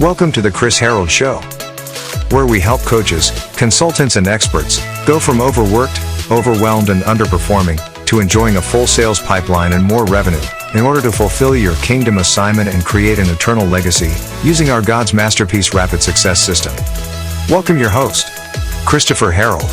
Welcome to the Chris Harold Show, where we help coaches, consultants, and experts go from overworked, overwhelmed, and underperforming to enjoying a full sales pipeline and more revenue in order to fulfill your kingdom assignment and create an eternal legacy using our God's masterpiece rapid success system. Welcome your host, Christopher Harold.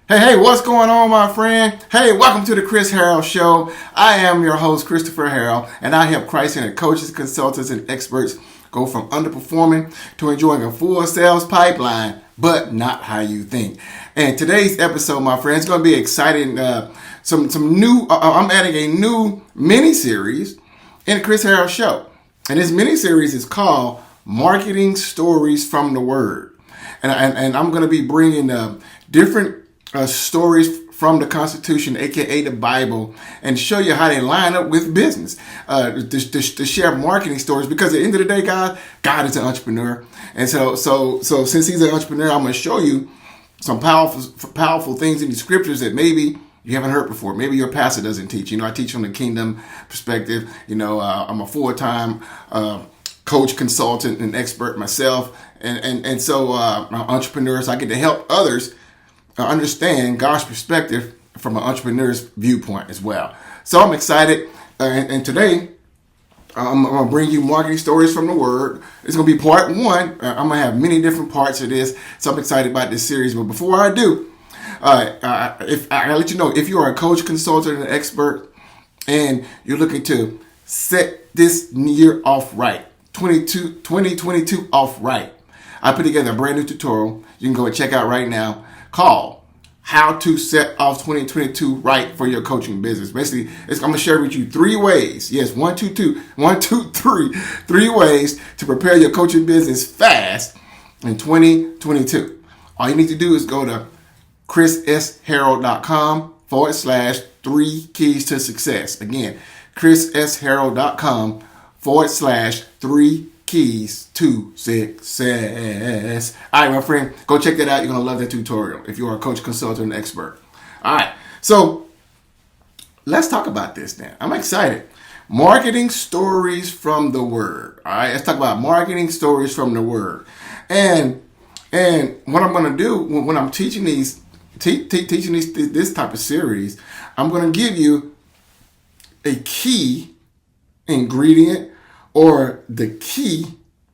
Hey, what's going on, my friend? Hey, welcome to the Chris Harold Show. I am your host, Christopher Harold, and I help Christ-centered coaches, consultants, and experts go from underperforming to enjoying a full sales pipeline, but not how you think. And today's episode, my friends, is going to be exciting. I'm adding a new mini-series in the Chris Harold Show. And this mini-series is called Marketing Stories from the Word. And I'm going to be bringing different stories from the Constitution, aka the Bible, and show you how they line up with business. To share marketing stories, because at the end of the day, God is an entrepreneur, and so since He's an entrepreneur, I'm going to show you some powerful things in the scriptures that maybe you haven't heard before. Maybe your pastor doesn't teach. I teach from the kingdom perspective. I'm a full-time coach, consultant, and expert myself, and so I'm an entrepreneur, so I get to help others understand God's perspective from an entrepreneur's viewpoint as well. So I'm excited, and today I'm going to bring you marketing stories from the Word. It's going to be part one. I'm going to have many different parts of this, so I'm excited about this series. But before I do, if I let you know, if you are a coach, consultant, and expert, and you're looking to set this year off right, 2022 off right, I put together a brand new tutorial you can go and check out right now, called How to Set Off 2022 Right for Your Coaching Business. Basically, I'm going to share with you 3 ways. Yes, 3 ways to prepare your coaching business fast in 2022. All you need to do is go to chrissharold.com/3 keys to success. Again, chrissharold.com/3 keys to success. All right, my friend, go check that out. You're going to love that tutorial if you are a coach, consultant, and expert. All right, so let's talk about this now. I'm excited. Marketing stories from the Word. All right, let's talk about marketing stories from the Word. And what I'm going to do when I'm teaching this type of series, I'm going to give you a key ingredient or the key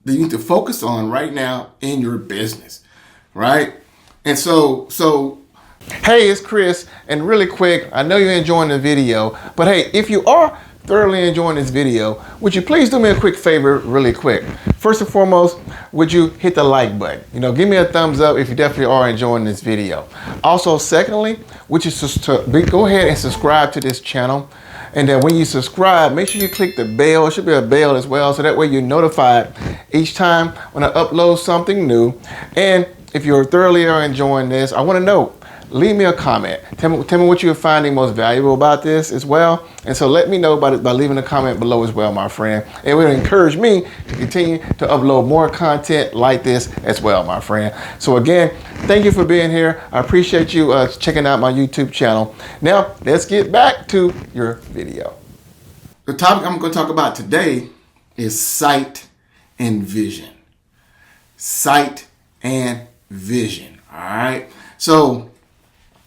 that you need to focus on right now in your business, right? And so, hey, it's Chris, and really quick, I know you're enjoying the video, but hey, if you are thoroughly enjoying this video, would you please do me a quick favor really quick? First and foremost, would you hit the like button? Give me a thumbs up if you definitely are enjoying this video. Also, secondly, would you go ahead and subscribe to this channel? And then when you subscribe, make sure you click the bell. It should be a bell as well, so that way you're notified each time when I upload something new. And if you're thoroughly enjoying this, I want to know, leave me a comment. Tell me what you're finding most valuable about this as well. And so let me know about it by leaving a comment below as well, my friend. It will encourage me to continue to upload more content like this as well, my friend. So again, thank you for being here. I appreciate you checking out my YouTube channel. Now, let's get back to your video. The topic I'm going to talk about today is sight and vision. Sight and vision. All right.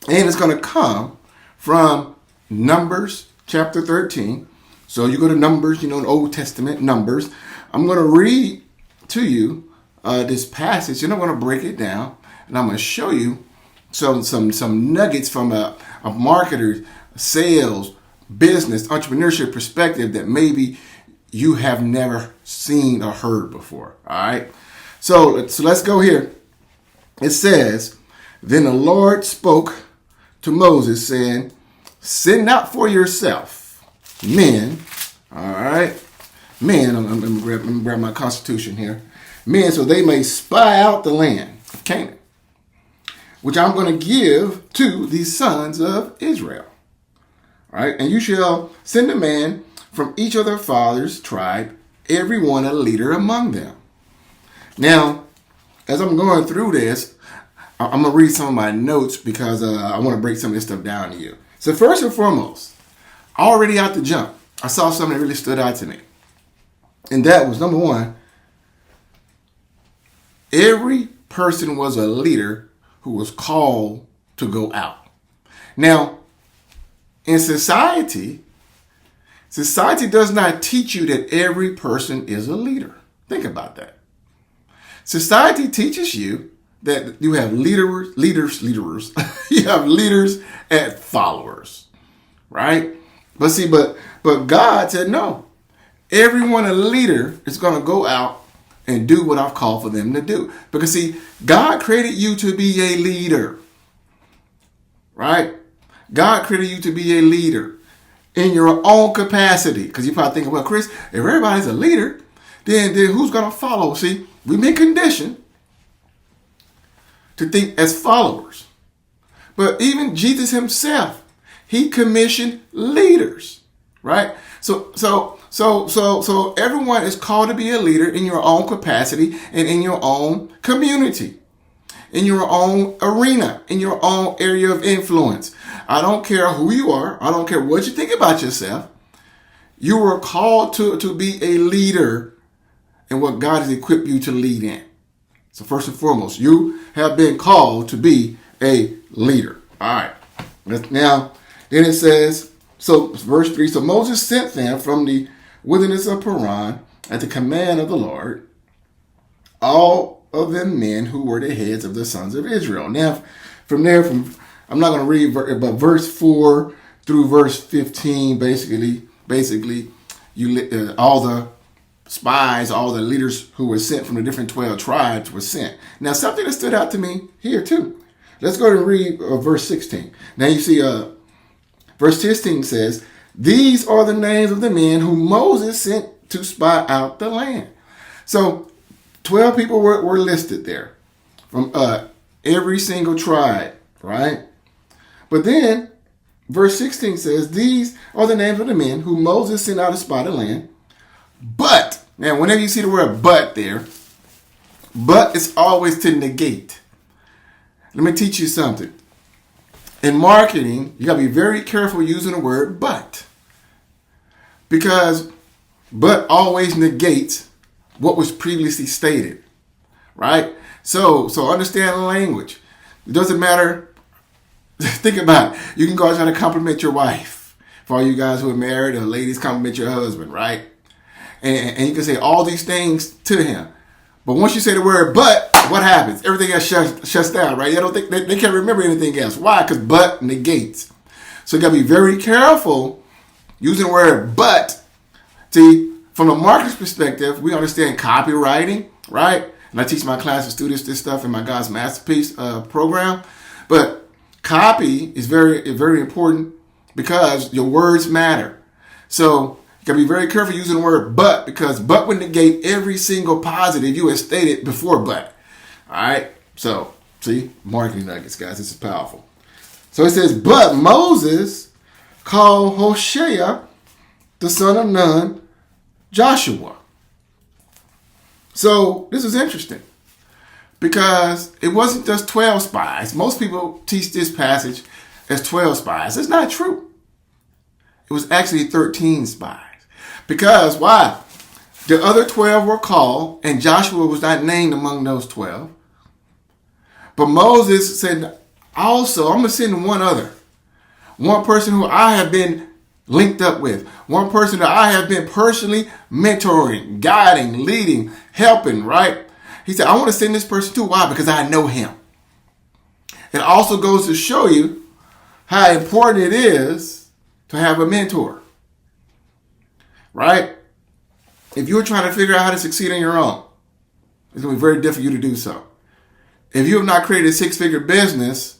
And it's going to come from Numbers chapter 13. So you go to Numbers, in the Old Testament, Numbers. I'm going to read to you this passage, and I'm going to break it down, and I'm going to show you some nuggets from a marketer, sales, business, entrepreneurship perspective that maybe you have never seen or heard before. All right. So let's go here. It says, "Then the Lord spoke to Moses, saying, send out for yourself men," all right, men, I'm going to grab my Constitution here, "men, so they may spy out the land of Canaan, which I'm going to give to the sons of Israel. All right, and you shall send a man from each of their father's tribe, every one a leader among them." Now, as I'm going through this, I'm going to read some of my notes because I want to break some of this stuff down to you. So first and foremost, already out the jump, I saw something that really stood out to me. And that was, number one, every person was a leader who was called to go out. Now, in society does not teach you that every person is a leader. Think about that. Society teaches you that you have leaders. You have leaders and followers, right? But God said no. Everyone a leader is going to go out and do what I've called for them to do. Because see, God created you to be a leader, right? God created you to be a leader in your own capacity. Because you're probably thinking, well, Chris, if everybody's a leader, then who's going to follow? See, we've been conditioned to think as followers. But even Jesus himself, he commissioned leaders, right? So everyone is called to be a leader in your own capacity and in your own community, in your own arena, in your own area of influence. I don't care who you are. I don't care what you think about yourself. You were called to be a leader in what God has equipped you to lead in. So first and foremost, you have been called to be a leader. All right. Now, then it says, so verse 3, so Moses sent them from the wilderness of Paran at the command of the Lord, all of them men who were the heads of the sons of Israel. Now, from there, I'm not going to read, but verse 4 through verse 15, basically, all the spies, all the leaders who were sent from the different 12 tribes were sent. Now, something that stood out to me here too. Let's go and read verse 16. Now you see, verse 16 says, these are the names of the men whom Moses sent to spy out the land. So 12 people were listed there from every single tribe, right? But then verse 16 says, these are the names of the men whom Moses sent out to spy the land. But, now whenever you see the word but there, but it's always to negate. Let me teach you something. In marketing, you got to be very careful using the word but. Because but always negates what was previously stated. Right? So understand the language. It doesn't matter. Think about it. You can go out and try to compliment your wife. For all you guys who are married, or ladies, compliment your husband, right? And you can say all these things to him. But once you say the word but, what happens? Everything else shuts down, right? They can't remember anything else. Why? Because but negates. So you got to be very careful using the word but. See, from a marketer's perspective, we understand copywriting, right? And I teach my class of students this stuff in my God's Masterpiece program. But copy is very, very important because your words matter. So you gotta be very careful using the word but, because but would negate every single positive you had stated before but. All right. So see, marketing nuggets, guys. This is powerful. So it says, but Moses called Hoshea, the son of Nun, Joshua. So this is interesting because it wasn't just 12 spies. Most people teach this passage as 12 spies. It's not true. It was actually 13 spies. Because why? The other 12 were called, and Joshua was not named among those 12. But Moses said, also, I'm going to send one other. One person who I have been linked up with. One person that I have been personally mentoring, guiding, leading, helping, right? He said, I want to send this person too. Why? Because I know him. It also goes to show you how important it is to have a mentor. Right? If you're trying to figure out how to succeed on your own, it's going to be very difficult for you to do so. If you have not created a six-figure business,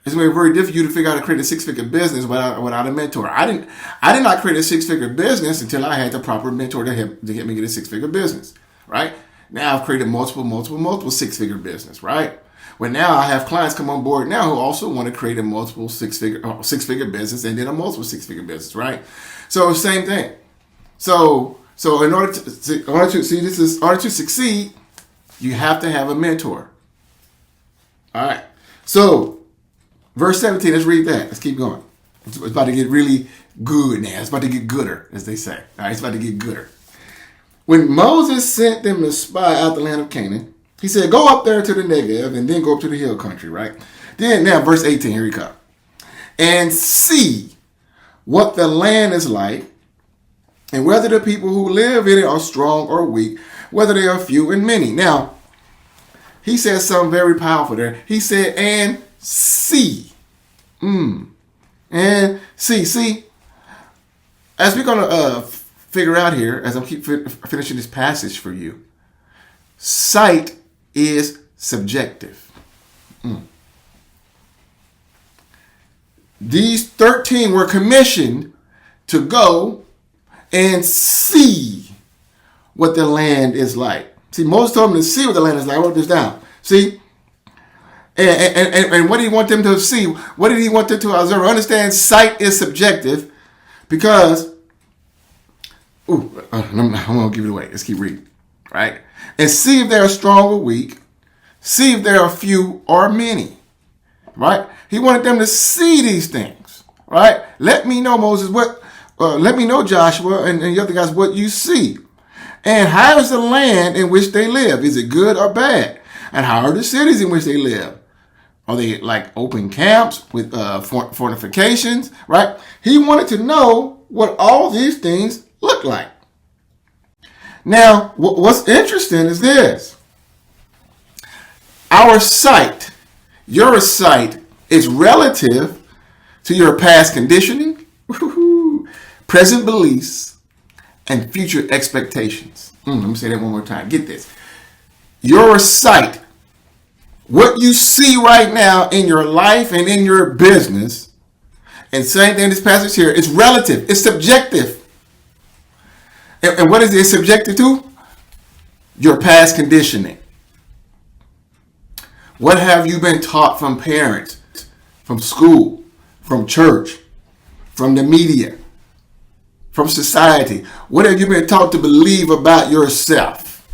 it's going to be very difficult for you to figure out how to create a six-figure business without a mentor. I did not create a six-figure business until I had the proper mentor to help me get a six-figure business. Right? Now I've created multiple six-figure business. Right? Well, now I have clients come on board now who also want to create a multiple six-figure business and then a multiple six-figure business. Right? So same thing. So in order to succeed, you have to have a mentor. All right. So verse 17, let's read that. Let's keep going. It's about to get really good now. It's about to get gooder, as they say. All right, it's about to get gooder. When Moses sent them to spy out the land of Canaan, He said, go up there to the Negev and then go up to the hill country, right? Then now verse 18, here we come. And see what the land is like, and whether the people who live in it are strong or weak, whether they are few and many. Now, he says something very powerful there. He said, and see. And see. See, as we're going to figure out here, as I keep finishing this passage for you, sight is subjective. These 13 were commissioned to go and see what the land is like. See, Moses told them to see what the land is like. I wrote this down. See? And what did he want them to see? What did he want them to observe? Understand, sight is subjective because, I'm going to give it away. Let's keep reading. Right? And see if they are strong or weak. See if there are few or many. Right? He wanted them to see these things. Right? Let me know, Moses, let me know, Joshua, and the other guys, what you see. And how is the land in which they live? Is it good or bad? And how are the cities in which they live? Are they like open camps with fortifications? Right? He wanted to know what all these things look like. Now, what's interesting is this. Our sight, your sight, is relative to your past conditioning, present beliefs, and future expectations. Let me say that one more time. Get this. Your sight, what you see right now in your life and in your business, and same thing in this passage here, it's relative. It's subjective. And what is it subjective to? Your past conditioning. What have you been taught from parents, from school, from church, from the media, from society? What have you been taught to believe about yourself?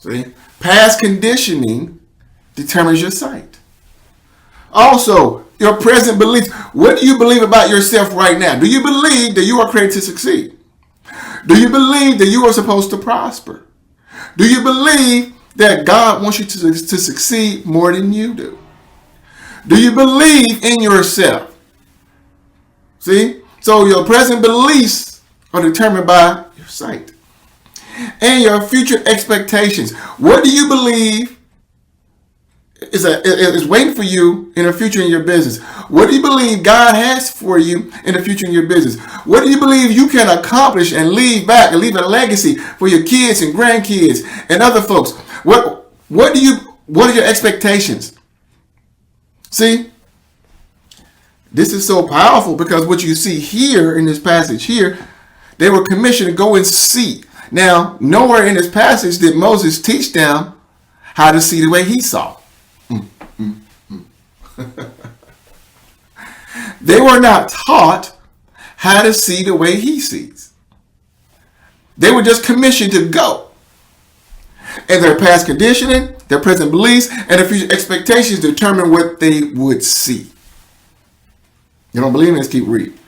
See? Past conditioning determines your sight. Also, your present beliefs. What do you believe about yourself right now? Do you believe that you are created to succeed? Do you believe that you are supposed to prosper? Do you believe that God wants you to succeed more than you do? Do you believe in yourself? See? So your present beliefs are determined by your sight. And your future expectations. What do you believe is waiting for you in the future in your business? What do you believe God has for you in the future in your business? What do you believe you can accomplish and leave back and leave a legacy for your kids and grandkids and other folks? What are your expectations? See? This is so powerful because what you see here in this passage here, they were commissioned to go and see. Now, nowhere in this passage did Moses teach them how to see the way he saw. They were not taught how to see the way he sees. They were just commissioned to go. And their past conditioning, their present beliefs, and their future expectations determine what they would see. You don't believe me? Let's keep reading.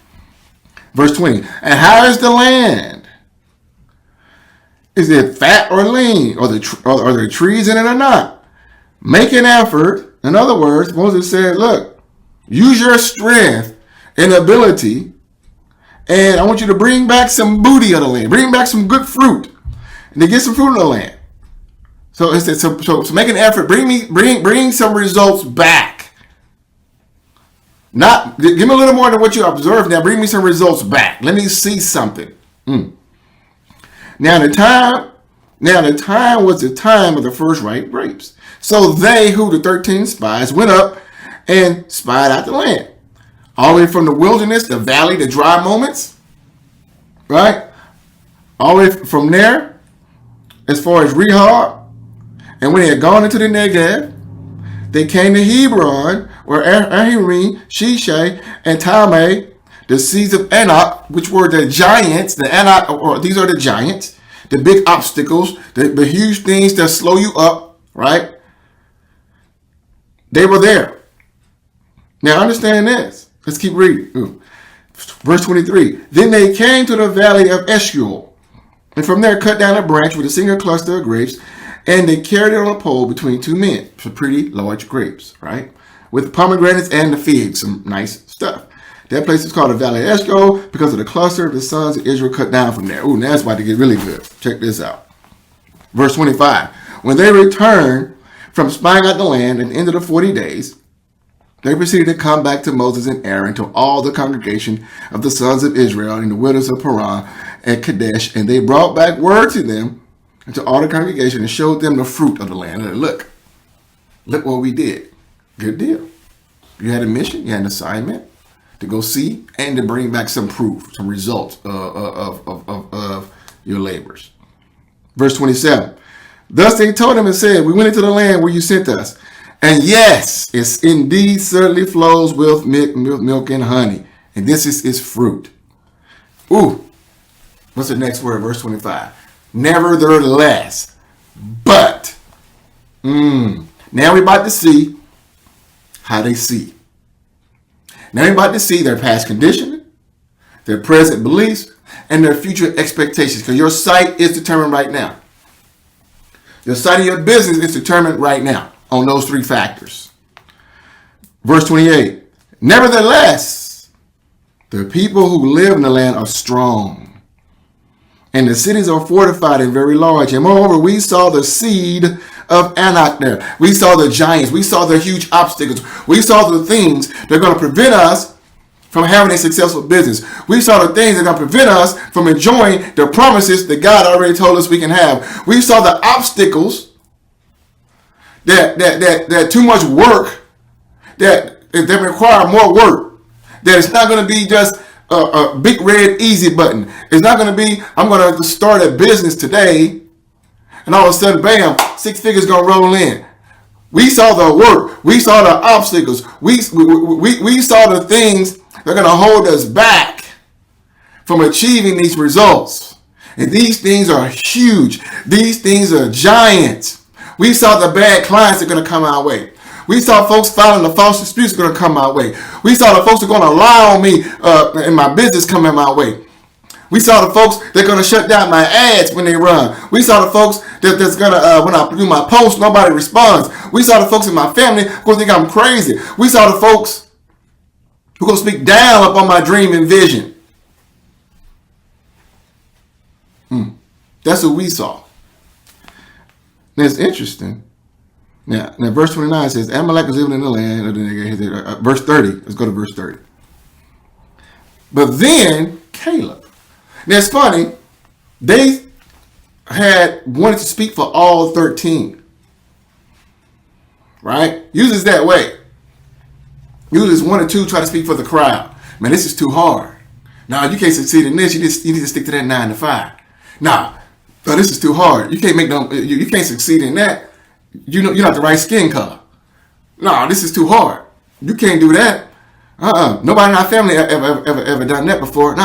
Verse 20. And how is the land? Is it fat or lean? Are there trees in it or not? Make an effort. In other words, Moses said, look, use your strength and ability, and I want you to bring back some booty of the land. Bring back some good fruit. And to get some fruit of the land. So it said, so make an effort. Bring some results back. Not give me a little more than what you observed. Now bring me some results back. Let me see something. Now the time was the time of the first ripe grapes. So they, who the 13 spies, went up and spied out the land. All the way from the wilderness, the valley, the dry moments. Right? All the way from there, as far as Rehob. And when they had gone into the Negev, they came to Hebron, where Ahiram, Shishai, and Talmai, the seeds of Anak, which were the giants, these are the giants, the big obstacles, the huge things that slow you up, right? They were there. Now understand this. Let's keep reading. Verse 23. Then they came to the valley of Eshcol, and from there cut down a branch with a single cluster of grapes, And they carried it on a pole between two men, some pretty large grapes, right? With pomegranates and the figs, some nice stuff. That place is called the Valley of Eshcol because of the cluster of the sons of Israel cut down from there. Ooh, now that's about to get really good. Check this out. Verse 25. When they returned from spying out the land at the end of the 40 days, they proceeded to come back to Moses and Aaron to all the congregation of the sons of Israel in the wilderness of Paran at Kadesh, and they brought back word to them and to all the congregation and showed them the fruit of the land. And look what we did. Good deal. You had a mission, you had an assignment to go see and to bring back some proof, some results of your labors. Verse 27. Thus they told him and said, we went into the land where you sent us. And yes, it indeed certainly flows with milk and honey. And this is its fruit. Ooh. What's the next word? Verse 25. Nevertheless. But. Now we're about to see how they see. Now we're about to see their past conditioning, their present beliefs, and their future expectations. Because your sight is determined right now. The sight of your business is determined right now on those three factors. Verse 28. Nevertheless, the people who live in the land are strong, and the cities are fortified and very large. And moreover, we saw the seed of Anak there. We saw the giants. We saw the huge obstacles. We saw the things that are going to prevent us from having a successful business. We saw the things that are going to prevent us from enjoying the promises that God already told us we can have. We saw the obstacles that too much work, that require more work, that it's not going to be just a big red easy button. It's not going to be, I'm going to start a business today and all of a sudden, bam, 6 figures going to roll in. We saw the work. We saw the obstacles. We saw the things that are going to hold us back from achieving these results. And these things are huge. These things are giants. We saw the bad clients that are going to come our way. We saw folks filing the false disputes that are going to come our way. We saw the folks that are going to lie on me and my business coming my way. We saw the folks that are going to shut down my ads when they run. We saw the folks that's going to, when I do my post, nobody responds. We saw the folks in my family who are going to think I'm crazy. We saw the folks who are going to speak down up on my dream and vision. That's what we saw. Now it's interesting. Now verse 29 says, Amalek was living in the land. Verse 30. Let's go to verse 30. But then Caleb. Now it's funny, they had wanted to speak for all 13. Right? Uses that way. Uses 1 or 2 try to speak for the crowd. Man, this is too hard. Now you can't succeed in this. You need to stick to that 9 to 5. Nah, this is too hard. You can't make no. You can't succeed in that. You're not the right skin color. Nah, this is too hard. You can't do that. Nobody in our family ever done that before.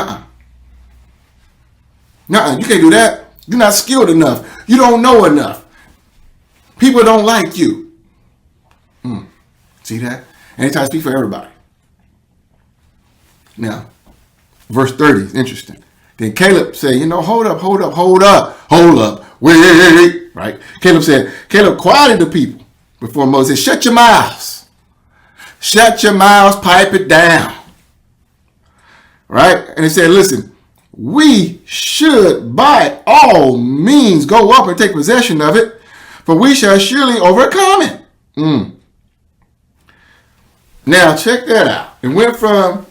You can't do that. You're not skilled enough. You don't know enough. People don't like you. See that? And they try to speak for everybody. Now, verse 30 is interesting. Then Caleb said, hold up. Wait. Right? Caleb quieted the people before Moses. Shut your mouths. Shut your mouths. Pipe it down. Right? And he said, listen. We should by all means go up and take possession of it, for we shall surely overcome it. Now check that out. It went from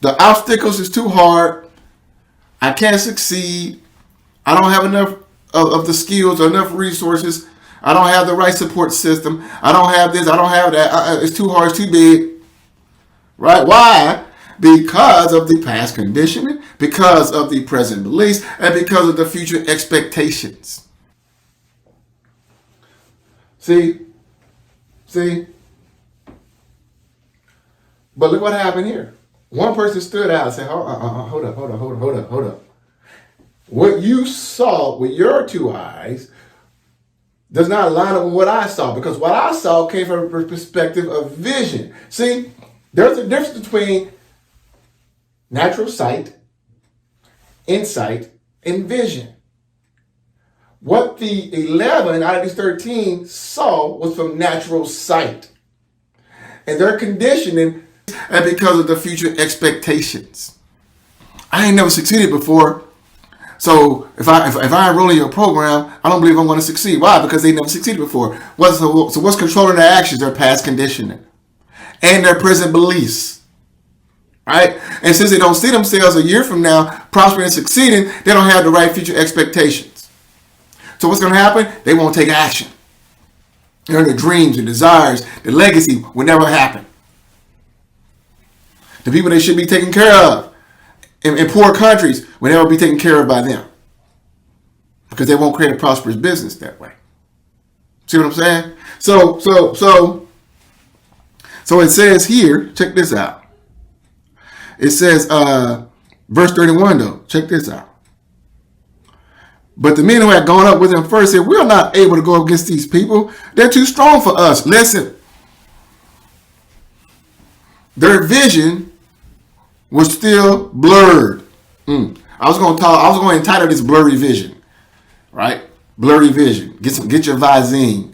the obstacles is too hard, I can't succeed, I don't have enough of the skills or enough resources, I don't have the right support system, I don't have this, I don't have that, it's too hard, it's too big. Right? Why? Because of the past conditioning, because of the present beliefs, and because of the future expectations. See? But look what happened here. One person stood out and said, hold up. What you saw with your 2 eyes does not line up with what I saw, because what I saw came from a perspective of vision. See, there's a difference between natural sight, insight, and vision. what the 11 out of these 13 saw was from natural sight. And their conditioning and because of the future expectations. I ain't never succeeded before. So if I enroll in your program, I don't believe I'm going to succeed. Why? Because they never succeeded before. So what's controlling their actions? Their past conditioning and their present beliefs. Right? And since they don't see themselves a year from now prospering and succeeding, they don't have the right future expectations. So what's going to happen? They won't take action. Their dreams and desires, their legacy will never happen. The people they should be taken care of in poor countries will never be taken care of by them. Because they won't create a prosperous business that way. See what I'm saying? So it says here, check this out. It says, verse 31 though, check this out. But the men who had gone up with him first said, we are not able to go against these people. They're too strong for us. Listen. Their vision was still blurred. I was going to entitle this blurry vision. Right? Blurry vision. Get your Visine.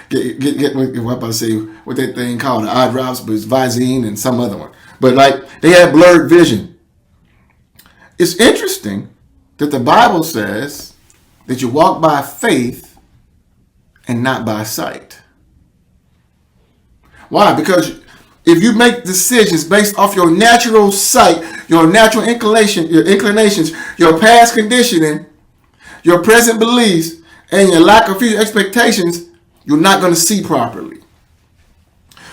get what I'm about to say, what that thing called, the eye drops, but it's Visine and some other one. But like, they had blurred vision. It's interesting that the Bible says that you walk by faith and not by sight. Why? Because if you make decisions based off your natural sight, your natural inclinations, your past conditioning, your present beliefs, and your lack of future expectations, you're not going to see properly.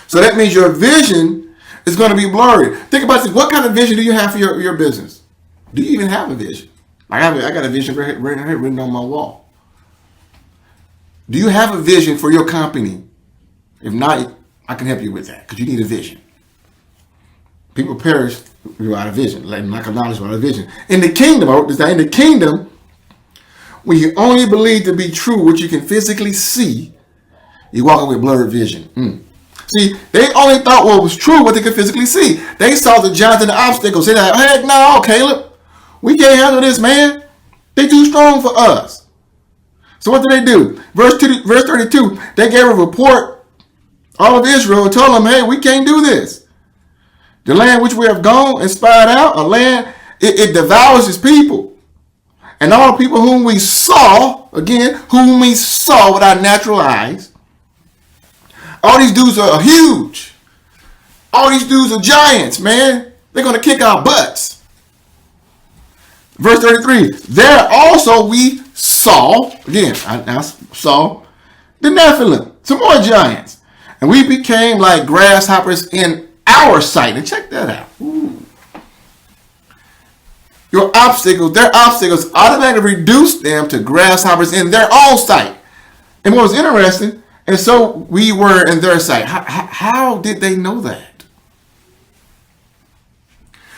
So that means your vision is going to be blurry. Think about this. What kind of vision do you have for your business? Do you even have a vision? I got a vision right here written on my wall. Do you have a vision for your company? If not, I can help you with that because you need a vision. People perish without a vision, lack of knowledge without a vision. In the kingdom, I wrote this down. In the kingdom, when you only believe to be true what you can physically see, you're walking with blurred vision. See, they only thought what was true what they could physically see. They saw the giants and the obstacles. They said, heck no, Caleb. We can't handle this, man. They too strong for us. So what did they do? Verse 32, they gave a report. All of Israel told them, hey, we can't do this. The land which we have gone and spied out, a land, it devours its people. And all the people whom we saw with our natural eyes, all these dudes are huge. All these dudes are giants, man. They're going to kick our butts. Verse 33, there also we saw, I saw the Nephilim, some more giants. And we became like grasshoppers in our sight. And check that out. Ooh. Their obstacles automatically reduced them to grasshoppers in their own sight. And what was interesting, and so we were in their sight. How did they know that?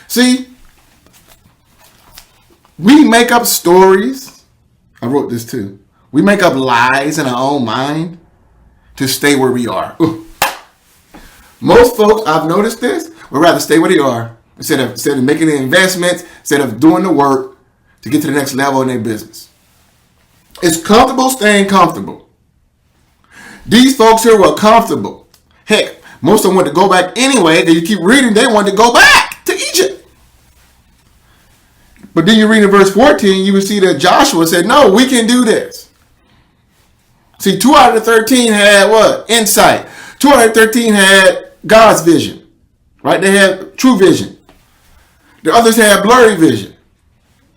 See, we make up stories. I wrote this too. We make up lies in our own mind to stay where we are. Ooh. Most folks, I've noticed this, would rather stay where they are instead of making the investments, instead of doing the work to get to the next level in their business. It's comfortable staying comfortable. These folks here were comfortable. Heck, most of them want to go back anyway. Because you keep reading, they want to go back to Egypt. But then you read in verse 14, you will see that Joshua said, no, we can do this. See, 2 out of the 13 had what? Insight. 2 out of the 13 had God's vision. Right? They had true vision. The others had blurry vision.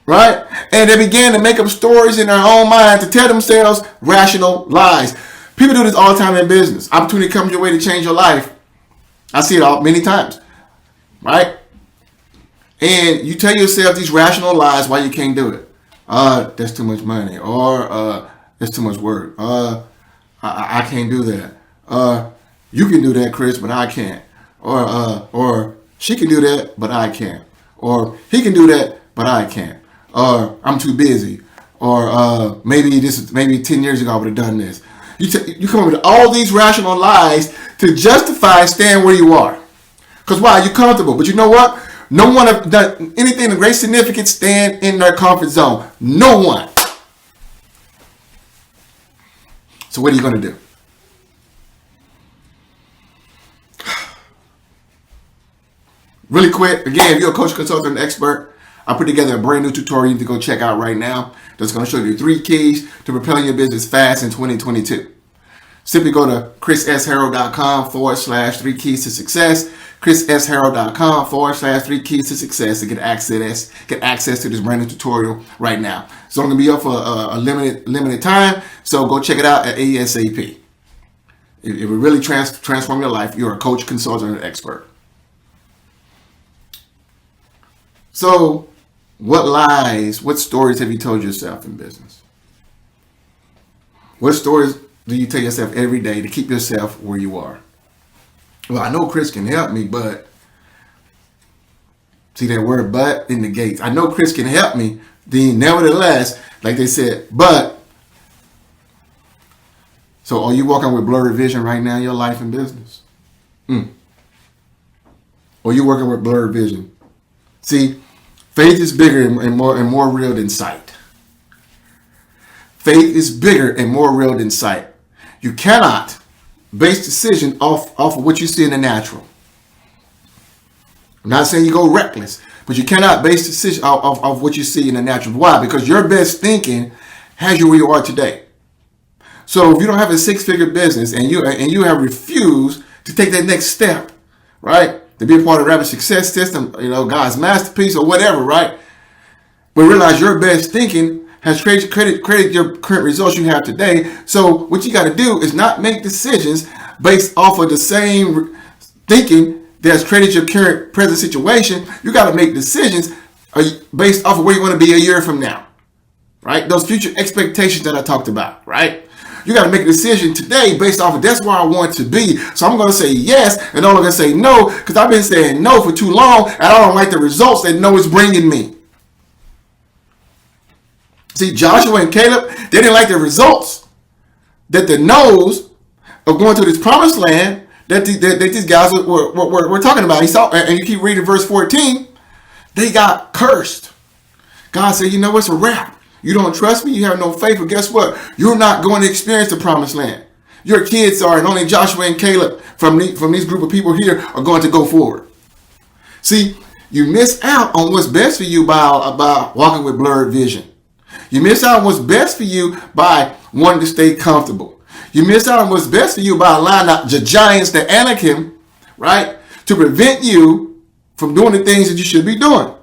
Right? And they began to make up stories in their own mind to tell themselves rational lies. People do this all the time in business. Opportunity comes your way to change your life. I see it many times. Right? And you tell yourself these rational lies why you can't do it. That's too much money. Or that's too much work. I can't do that. You can do that, Chris, but I can't. Or she can do that, but I can't. Or he can do that, but I can't. Or I'm too busy. Or maybe 10 years ago I would have done this. You come up with all these rational lies to justify staying where you are. Because why? You're comfortable. But you know what? No one have done anything of great significance staying in their comfort zone. No one. So what are you going to do? Really quick, again, if you're a coach, consultant, expert, I put together a brand new tutorial you need to go check out right now that's going to show you 3 keys to propelling your business fast in 2022. Simply go to chrissharrow.com/3 keys to success, chrissharrow.com/3 keys to success to get access to this brand new tutorial right now. It's only going to be up for a limited time, so go check it out at ASAP. It will really transform your life. You're a coach, consultant, and expert. So, what stories have you told yourself in business? What stories do you tell yourself every day to keep yourself where you are? Well, I know Chris can help me, but see that word "but" in the gates. I know Chris can help me. Then, nevertheless, like they said, but. So, are you walking with blurred vision right now in your life and business? Or are you working with blurred vision? See, faith is bigger and more real than sight. Faith is bigger and more real than sight. You cannot base decision off of what you see in the natural. I'm not saying you go reckless, but you cannot base decision off of what you see in the natural. Why? Because your best thinking has you where you are today. So if you don't have a 6-figure business and you have refused to take that next step, right? To be a part of Rapid Success System, God's masterpiece or whatever, right? But realize your best thinking has created your current results you have today. So what you got to do is not make decisions based off of the same thinking that's created your current present situation. You got to make decisions based off of where you want to be a year from now, right? Those future expectations that I talked about, right? You got to make a decision today based off of that's where I want to be. So I'm going to say yes and I'm going to say no because I've been saying no for too long and I don't like the results that no is bringing me. See, Joshua and Caleb, they didn't like the results that the no's of going to this promised land that these guys were talking about. And you keep reading verse 14, they got cursed. God said, you know, it's a wrap. You don't trust me? You have no faith. But guess what? You're not going to experience the promised land. Your kids are, and only Joshua and Caleb from these group of people here are going to go forward. See, you miss out on what's best for you by walking with blurred vision. You miss out on what's best for you by wanting to stay comfortable. You miss out on what's best for you by allowing the giants, the Anakim, right, to prevent you from doing the things that you should be doing.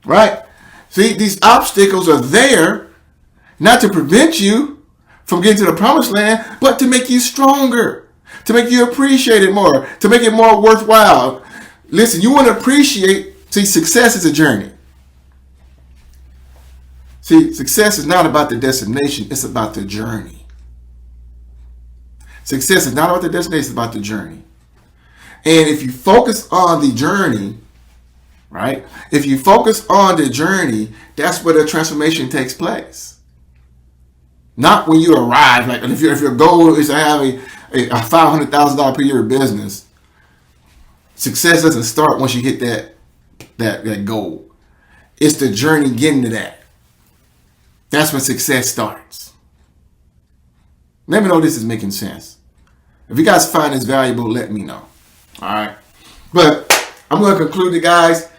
Right? See, these obstacles are there not to prevent you from getting to the promised land, but to make you stronger, to make you appreciate it more, to make it more worthwhile. Listen, you want to appreciate, see, success is a journey. See, success is not about the destination, it's about the journey. Success is not about the destination, it's about the journey. And if you focus on the journey, right? If you focus on the journey, that's where the transformation takes place. Not when you arrive. Like if your goal is to have a $500,000 per year business, success doesn't start once you hit that goal. It's the journey getting to that. That's when success starts. Let me know if this is making sense. If you guys find this valuable, let me know. All right. But I'm going to conclude it, guys.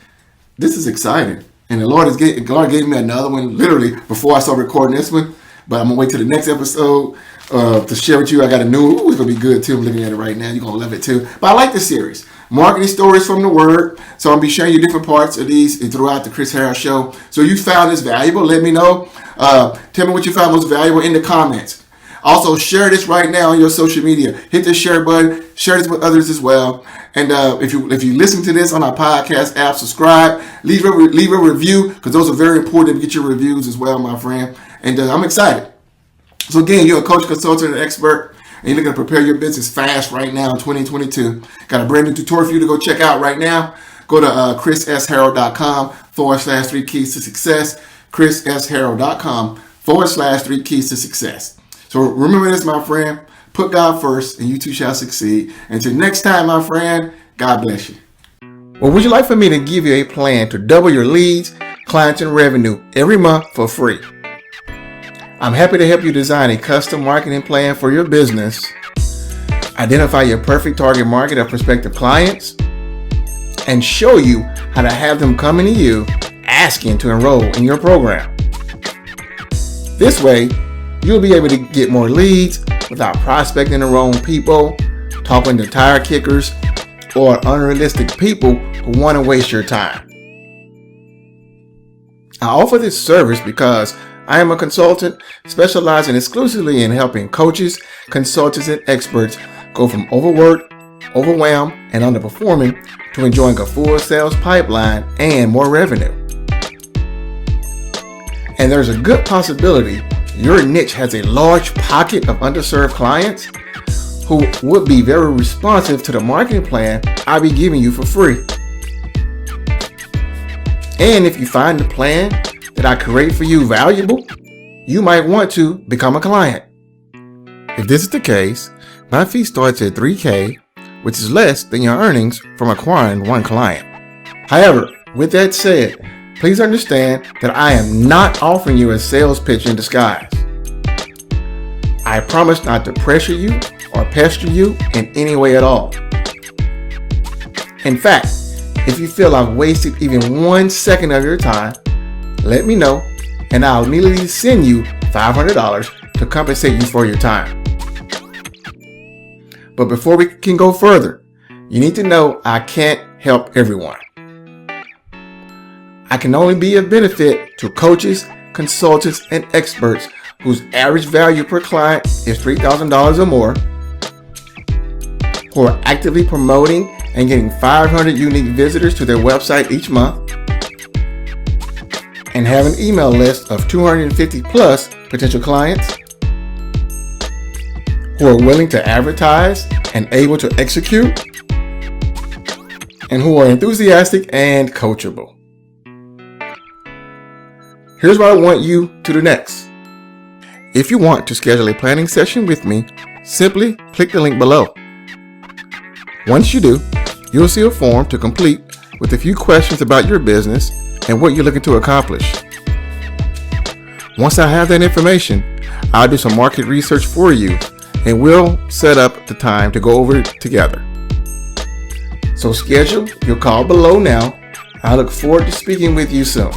This is exciting. And the Lord gave me another one literally before I start recording this one. But I'm going to wait till the next episode to share with you. I got a new, it's going to be good too. I'm looking at it right now. You're going to love it too. But I like this series. Marketing stories from the Word. So I'll be sharing you different parts of these throughout the Chris Harris Show. So you found this valuable, let me know. Tell me what you found most valuable in the comments. Also, share this right now on your social media. Hit the share button. Share this with others as well. And if you listen to this on our podcast app, subscribe. Leave a review because those are very important to get your reviews as well, my friend. And I'm excited. So again, you're a coach, consultant, and expert, and you're looking to prepare your business fast right now in 2022. Got a brand new tutorial for you to go check out right now. Go to chrissharrow.com/3 keys to success. chrissharrow.com/3 keys to success. So remember this, my friend. Put God first, and you too shall succeed. Until next time, my friend, God bless you. Well, would you like for me to give you a plan to double your leads, clients, and revenue every month for free? I'm happy to help you design a custom marketing plan for your business, identify your perfect target market of prospective clients, and show you how to have them coming to you asking to enroll in your program. This way, you'll be able to get more leads without prospecting the wrong people, talking to tire kickers, or unrealistic people who want to waste your time. I offer this service because I am a consultant specializing exclusively in helping coaches, consultants, and experts go from overworked, overwhelmed, and underperforming to enjoying a full sales pipeline and more revenue. And there's a good possibility your niche has a large pocket of underserved clients who would be very responsive to the marketing plan I'll be giving you for free. And if you find the plan that I create for you valuable, you might want to become a client. If this is the case, my fee starts at $3,000, which is less than your earnings from acquiring one client. However, with that said, please understand that I am not offering you a sales pitch in disguise. I promise not to pressure you or pester you in any way at all. In fact, if you feel I've wasted even 1 second of your time, let me know and I'll immediately send you $500 to compensate you for your time. But before we can go further, you need to know I can't help everyone. I can only be of benefit to coaches, consultants, and experts whose average value per client is $3,000 or more, who are actively promoting and getting 500 unique visitors to their website each month, and have an email list of 250 plus potential clients, who are willing to advertise and able to execute, and who are enthusiastic and coachable. Here's what I want you to do next. If you want to schedule a planning session with me, simply click the link below. Once you do, you'll see a form to complete with a few questions about your business and what you're looking to accomplish. Once I have that information, I'll do some market research for you and we'll set up the time to go over it together. So schedule your call below now. I look forward to speaking with you soon.